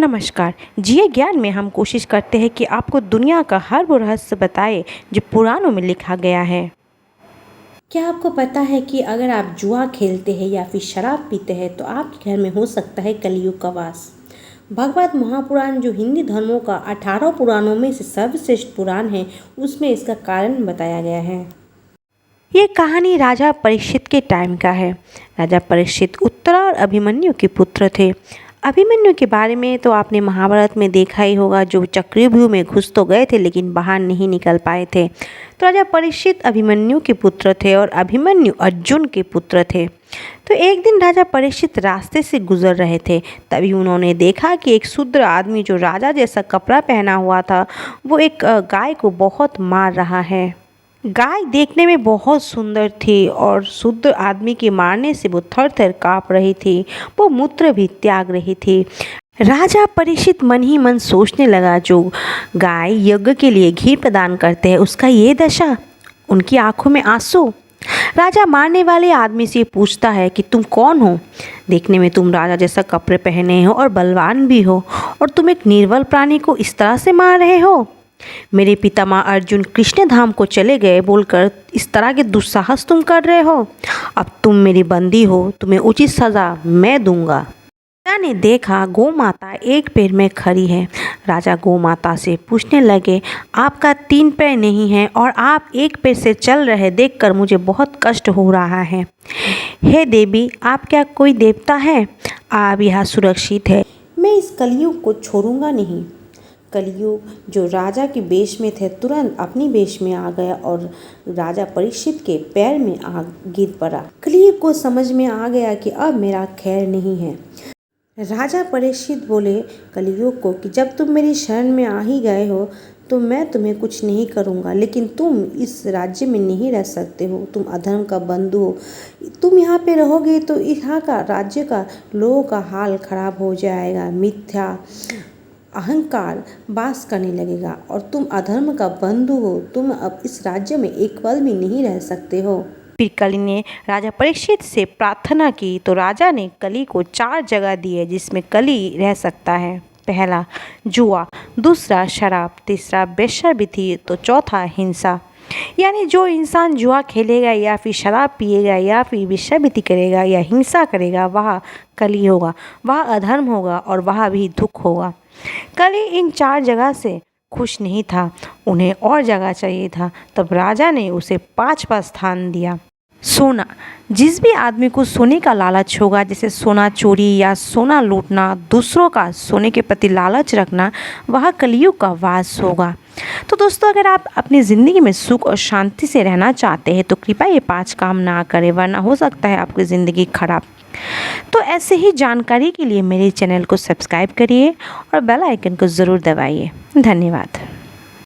नमस्कार। जिए ज्ञान में हम कोशिश करते हैं कि आपको दुनिया का हर वो रहस्य बताए जो पुराणों में लिखा गया है। क्या आपको पता है कि अगर आप जुआ खेलते हैं या फिर शराब पीते हैं तो आपके घर में हो सकता है कलयुग का वास। भगवत महापुराण जो हिंदी धर्मों का 18 पुराणों में से सर्वश्रेष्ठ पुराण है, उसमें इसका कारण बताया गया है। ये कहानी राजा परीक्षित के टाइम का है। राजा परीक्षित उत्तरा और अभिमन्यु के पुत्र थे। अभिमन्यु के बारे में तो आपने महाभारत में देखा ही होगा, जो चक्रव्यूह में घुस तो गए थे लेकिन बाहर नहीं निकल पाए थे। तो राजा परीक्षित अभिमन्यु के पुत्र थे और अभिमन्यु अर्जुन के पुत्र थे। तो एक दिन राजा परीक्षित रास्ते से गुजर रहे थे, तभी उन्होंने देखा कि एक शूद्र आदमी जो राजा जैसा कपड़ा पहना हुआ था, वो एक गाय को बहुत मार रहा है। गाय देखने में बहुत सुंदर थी और शूद्र आदमी के मारने से वो थर थर काँप रही थी, वो मूत्र भी त्याग रही थी। राजा परीक्षित मन ही मन सोचने लगा, जो गाय यज्ञ के लिए घी प्रदान करते हैं उसका ये दशा, उनकी आंखों में आंसू। राजा मारने वाले आदमी से पूछता है कि तुम कौन हो? देखने में तुम राजा जैसा कपड़े पहने हो और बलवान भी हो, और तुम एक निर्बल प्राणी को इस तरह से मार रहे हो। मेरे पितामह अर्जुन कृष्ण धाम को चले गए बोलकर इस तरह के दुस्साहस तुम कर रहे हो। अब तुम मेरी बंदी हो, तुम्हें उचित सजा मैं दूंगा। राजा ने देखा गौ माता एक पैर में खड़ी है। राजा गौ माता से पूछने लगे, आपका 3 पैर नहीं है और आप एक पैर से चल रहे देखकर मुझे बहुत कष्ट हो रहा है। हे देवी, आप क्या कोई देवता है? आप यहाँ सुरक्षित है। मैं इस कलयुग को छोड़ूंगा नहीं। कलयुग जो राजा के वेश में थे तुरंत अपनी वेश में आ गया और राजा परीक्षित के पैर में आ गिर पड़ा। कलयुग को समझ में आ गया कि अब मेरा खैर नहीं है। राजा परीक्षित बोले कलयुग को कि जब तुम मेरी शरण में आ ही गए हो तो मैं तुम्हें कुछ नहीं करूँगा, लेकिन तुम इस राज्य में नहीं रह सकते हो। तुम अधर्म का बंधु हो। तुम यहाँ पे रहोगे तो यहाँ का राज्य का लोगों का हाल खराब हो जाएगा। मिथ्या अहंकार वास करने लगेगा और तुम अधर्म का बंधु हो। तुम अब इस राज्य में एक पल भी नहीं रह सकते हो। फिर कली ने राजा परीक्षित से प्रार्थना की तो राजा ने कली को 4 जगह दिए जिसमें कली रह सकता है। पहला जुआ, दूसरा शराब, तीसरा वेश्यावृत्ति, तो चौथा हिंसा। यानी जो इंसान जुआ खेलेगा या फिर शराब पिएगा या फिर वेश्यावृत्ति करेगा या हिंसा करेगा, वह कली होगा, वह अधर्म होगा और वह भी दुख होगा। कली इन 4 जगह से खुश नहीं था, उन्हें और जगह चाहिए था। तब राजा ने उसे 5वां स्थान दिया। सोना, जिस भी आदमी को सोने का लालच होगा, जैसे सोना चोरी या सोना लूटना, दूसरों का सोने के प्रति लालच रखना, वह कलयुग का वास होगा। तो दोस्तों, अगर आप अपनी ज़िंदगी में सुख और शांति से रहना चाहते हैं तो कृपया ये 5 काम ना करें, वरना हो सकता है आपकी ज़िंदगी खराब। तो ऐसे ही जानकारी के लिए मेरे चैनल को सब्सक्राइब करिए और बेल आइकन को ज़रूर दबाइए। धन्यवाद।